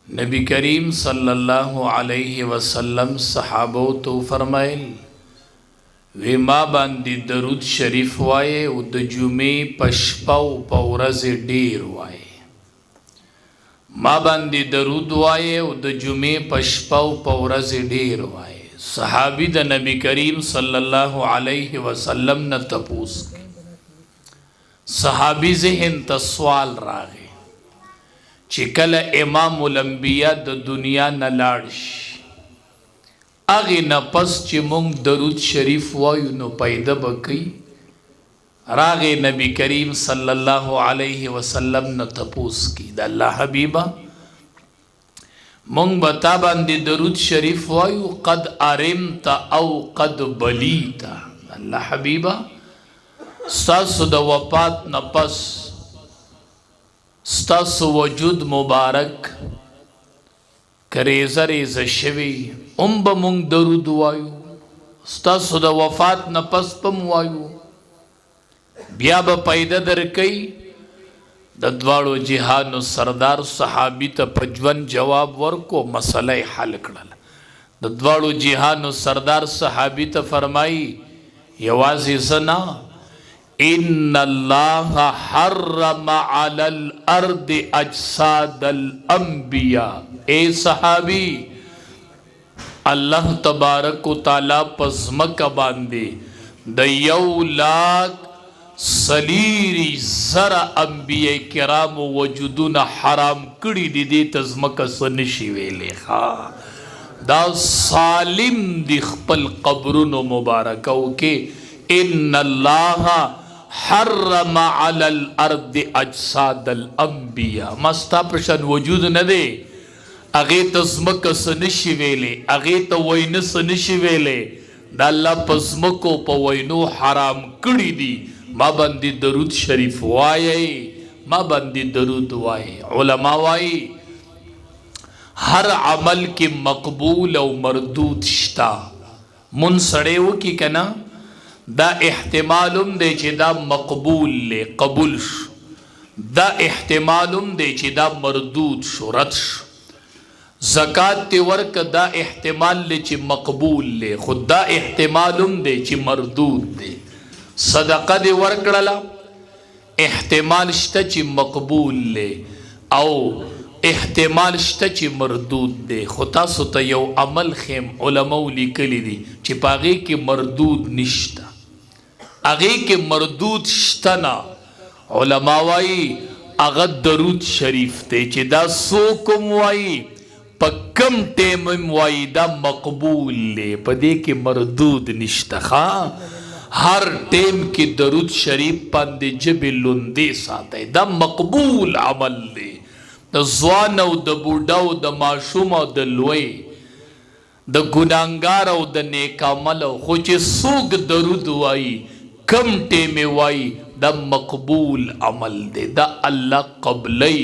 नबी करीम सल्लल्लाहु अलैहि वसल्लम सहाबो तो फरमाइल वे माँ बांदी दरूद शरीफ वाये उद जुमे पशपाउ पौरज डेर वाये माँ बांदी दरूद वाये उद जुमे पशपाउ पौरज डेर वाये सहाबी द नबी करीम सल्लल्लाहु अलैहि वसल्लम न तपूस सहाबी ज़हन तस्वाल रागे चिकल इमामुल अंबिया द दुनिया न लाड़श आगे न पस चिमुंग दरूद शरीफ वायु न पैदा बकई रागे नबी करीम सल्लल्लाहु अलैहि वसल्लम न तपूस की द अल्लाह हबीबा मुंग बता बांदी दरूद शरीफ वायु कद आरिमता औ कद बलीता अल्लाह हबीबा सासु द वफात न पस स्तासु वजूद मुबारक करेज़ा रेज़ा शवी बमुंग दरूद वायु स्तासु द वफात न पस पम वायु बिया ब पैदा दर कई दद्वाड़ो जिहानु सरदार सहाबी त पजवन जवाब वर्को मसला हल कड़ल दद्वाड़ो जिहानु सरदार सहाबी त फरमाई यवाज़ी ज़ना इन्नल्लाह हर्रम अलल अर्द अजसादल अंबिया ए सहाबी अल्लाह तबारक व ताला पज़मक बांदे दयौलाक सलीरी ज़रा अंबिया किराम वजुदुन हराम कड़ी दीदे तज़मक सनशी वेले खा दा सालिम दिखपल कब्रुन मुबारक के इन्नल्लाह हर्रम अलल अर्द अजसादल अंबिया मस्ता प्रशन वजूद न दे अगे तज़मक सनशी वेले अगे तो वैन सनशी वेले दाल्ला पज़मको पवैनो हराम कड़ी दी माँ बंदी दरूद शरीफ वाये माँ बंदी दरूद वाये उलमा वाये हर अमल के मकबूल और मरदूद शिता मुन सड़े वो की कहना दा एहतिमालुम दे चे दा मकबूल ले कबूल दा एहतिमालुम दे चे दा मरदूद शुरत ज़कात ते वर्क दा एहतिमाल ले चे मकबूल ले खुद दा एहतिमालुम दे चे मरदूद दे सदका दे वर्कड़ला एहतिमाल श्ता चे मकबूल ले औ एहतिमाल श्ता चे मरदूद दे खुता सुता यौ अमल खेम उलमाउ लिखली दी चे पागे के मरदूद निश्ता आगे के मरदूद श्तना उलमा वाई अगद दरूद शरीफ ते चे दा सोकुम वाई पक्कम टेमम वाई दा मकबूल ले पदे के मरदूद निश्ता खा हर टेम की दरूद शरीफ पांदे जबे लुंदे साथे दा मकबूल अमल ले द ज़वान औ द बूढ़ा औ द माशूम औ द लोए द गुनांगार औ द नेकामल औ खोचे सूग दरूद वाई कम टेमे वाई द मकबूल अमल दे द अल्लाह कबलई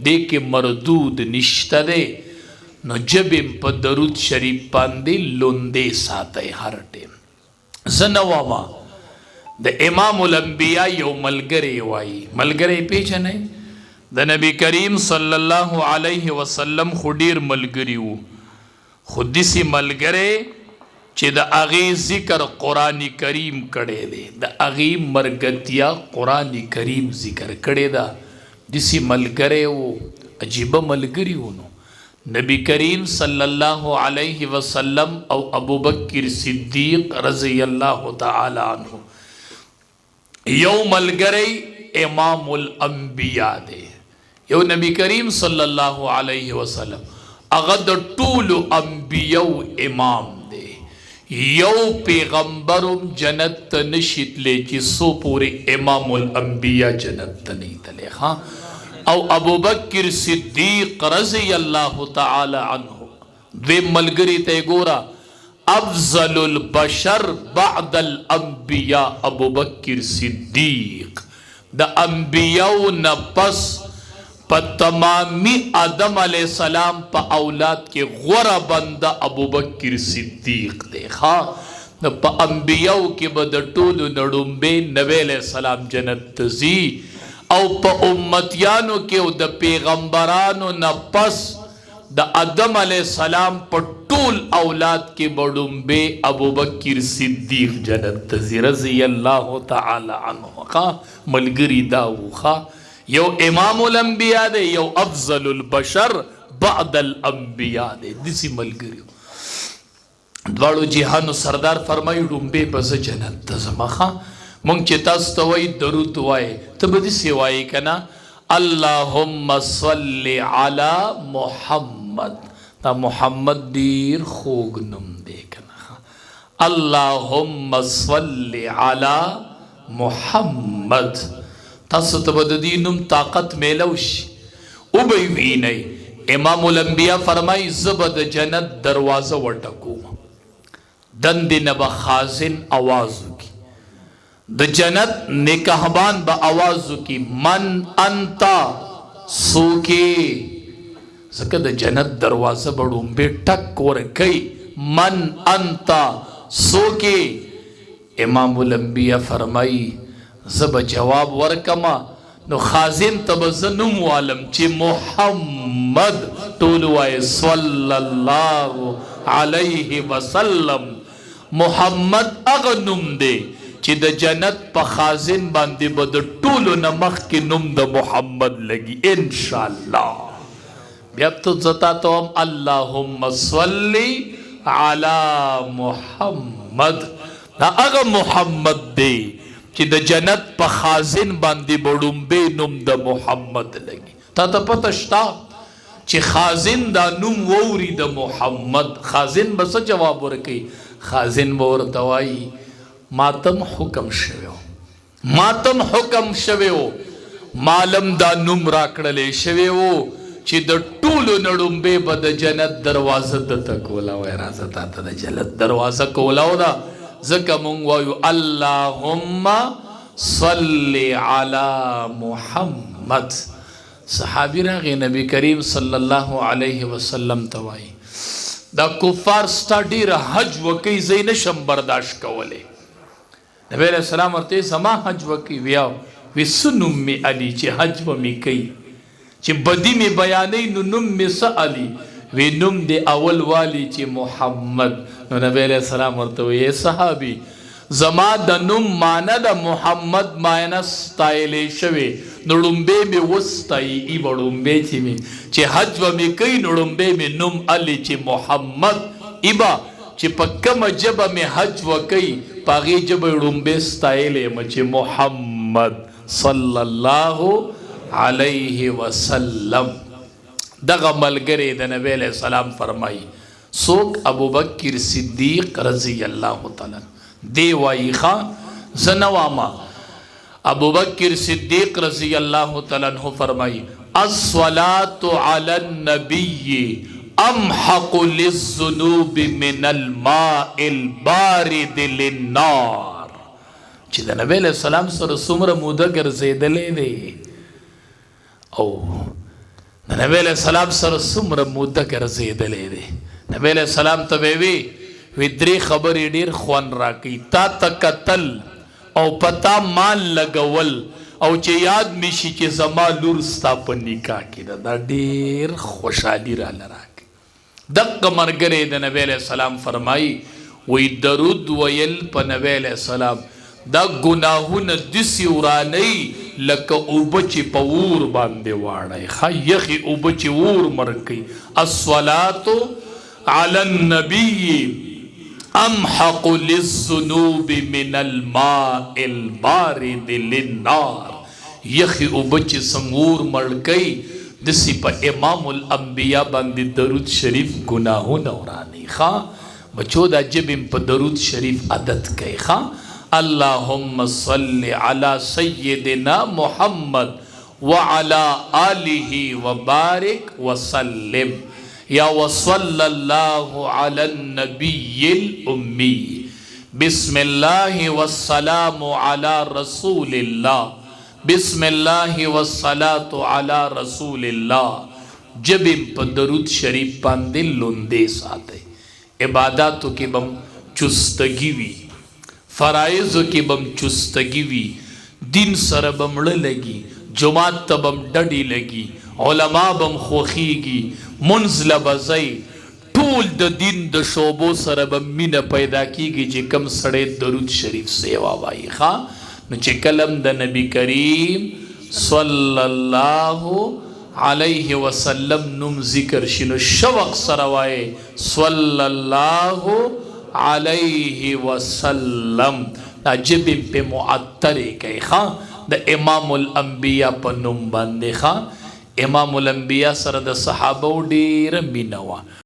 दे के मरदूद निश्ता दे न जबिम प दरूद शरीफ पांदे लुंदे साथे हर टेम ज़नवामा द इमामुल अंबिया यो मलगरे वाई मलगरे पेचन है द नबी करीम सल्लल्लाहु अलैहि वसल्लम खुडीर मलगरियू खुदिसी मलगरे चे द अगी जिक्र कुरानी करीम कड़े दे द अगी मरगतिया कुरानी करीम जिक्र कड़े दा जिसी मलगरे वो अजीब मलगरियू नो नबी करीम सल्लल्लाहु अलैहि वसल्लम और अबू बकर सिद्दीक रज़ी अल्लाह तआला अन्हु यौ मलगरे इमामुल अंबिया दे यो नबी करीम सल्लल्लाहु अलैहि वसल्लम अगद टूल अंबिया इमाम दे यो पैगंबरुम जन्नत नशित ले कि सो पूरे इमामुल अंबिया जन्नत नहीं तले हाँ औ अबू बकर सिद्दीक रज़ी अल्लाह तआला अन्हु वे मलगरी ते गोरा अफज़लुल बशर बअदल अंबिया अबू बकर सिद्दीक द अंबिया न पस प तमामी आदम अलैहिस्सलाम प औलाद के गोरा बंदा अबू बकर सिद्दीक देखा न प अंबिया के बदटूल नडुम्बे नबी अलैहिस्सलाम जन्नत जी औ प उम्मतियानो के द पैगंबरानो न पस د آدم علیہ السلام په ټول اولاد کې بډومبه ابوبکر صدیق جنت ته رضی الله تعالی عنه کا ملګری دا وخا یو امام الانبیاء دی یو افضل البشر بعد الانبیاء دی دسی ملګری دواړو جهانو سردار فرمایي ډومبه بس جنت ته زمخه مونږ چې تاسو ته وای درود وای ته به دې سیوای کنا اللهم صل علی محمد دا محمد ډیر خوږ نوم دی کنا اللهم صل علی محمد تاسو ته به د دې نوم طاقت میلوش او به ویني امام الانبیاء فرمای زبد جنت دروازه وټکو دند نبا خازن آوازو کی د جنت نکاحبان با آوازو کی من انتا سوکی زکر د جنت دروازه بڑون بے ٹک ورکی من انتا سوکی امام الانبیاء فرمائی زب جواب ورکما نو خازن تبزنم والم چی محمد طولوائے صلی اللہ علیہ وسلم محمد اغنم دے چې د جنت په خازن باندې به د ټولو نه مخکې نوم د محمد لګي انشاءالله بیا ته زتا ته هم اللهم صل علی محمد دا هغه محمد دی چې د جنت په خازن باندې به ډومبې نوم د محمد لګي تا ته پته شته چې خازن دا نوم ووري د محمد خازن به څه جواب ورکوي خازن به ورته وایي ماتم حکم شویو مالم دا نوم راکړلې شویو چې د ټولو نړومبې به د جنت دروازه دته کولا وای راځه تا ته د جنت دروازه کولاو دا ځکه مونږ وایو اللهم صل علی محمد صحابی راغی نبی کریم صلی الله علیه وسلم ته وایي دا کفار ستا ډیره حج وکي زه نشم برداشت کولی نبی علیہ السلام ورته زما حج وکي ویا وسنم می علی چې حج و می کوي چې بدی می بیانې نو نوم می س علی وی نوم دی اول والی چې محمد نو نبی علیہ السلام ورته وی صحابي زما د نوم معنی د محمد معنی ستایلې شوی نړومبې می وستای ای وړومبې چې می چې حج و می کوي نړومبې می نوم علی چې محمد ایبا چې په کومه ژبه می حج و کوي پاغي ژبه وړومبې ستایلې م چې محمد صلی الله علیه وسلم دغه ملګری د نبی علیہ السلام فرمایي څوک ابوبکر صدیق رضی الله تعالی دی وایي ښه زنواما ابوبکر صدیق رضی اللہ تعالیٰ عنہ فرمائی الصلاة علی النبی امحق للذنوب من الماء البارد للنار چې د نبی علیہ السلام سره څومره موده ګرځېدلی دی او د نبی علیہ السلام سره څومره موده ګرځېدلی دی نبی علیہ السلام ته وی درې خبرې ډېر خوند راکوي تا ته کتل او پتا مال لګول او چې یاد میشي چې زما لور ستا په نکاح کې دا ډېر خوشحالي را لراکي دغه مرګره د نبی علیہ السلام فرمایي وی درود ویل په نبی علیہ السلام دا ګناهونه دسی ورانی لکه اوبه چې په اور باندې واړی ښه یخې اوبه چې اور مرکوي الصلاة علی النبی امحق للذنوب من الماء البارد للنار یخی اوبچ سنگور ملکی دسی پا امام الانبیاء باندی درود شریف گناہو نورانی خواہ بچو دا جبیم پا درود شریف عدد کئی خواہ اللہم صلی علی سیدنا محمد وعلا آلہ وبارک وسلم یا وصلی اللہ علی النبی الامی بسم اللہ والسلام علی رسول اللہ بسم اللہ والصلاة علی رسول اللہ جبیم پا درود شریف پاندے لندے ساتے عباداتو کی بم چستگی وی فرائضو کی بم چستگی وی دین سر بم لگی جماعت تا بم ڈڑی لگی علما بم خوخیږي منځ لبزئ ټول د دین د شعبو سره به مینه پیدا کیږي چې کم سړی درود شریف سیوا وایي ښا نو چې کلم د نبی کریم صلی الله علیه وسلم نوم ذکر شنو شوق سره وایي صلی الله علیه وسلم دا جبې په معطرې کوي ښا د امام الانبیا په نوم باندې ښا امام الانبیا سره د صحابه ډیره مینه وه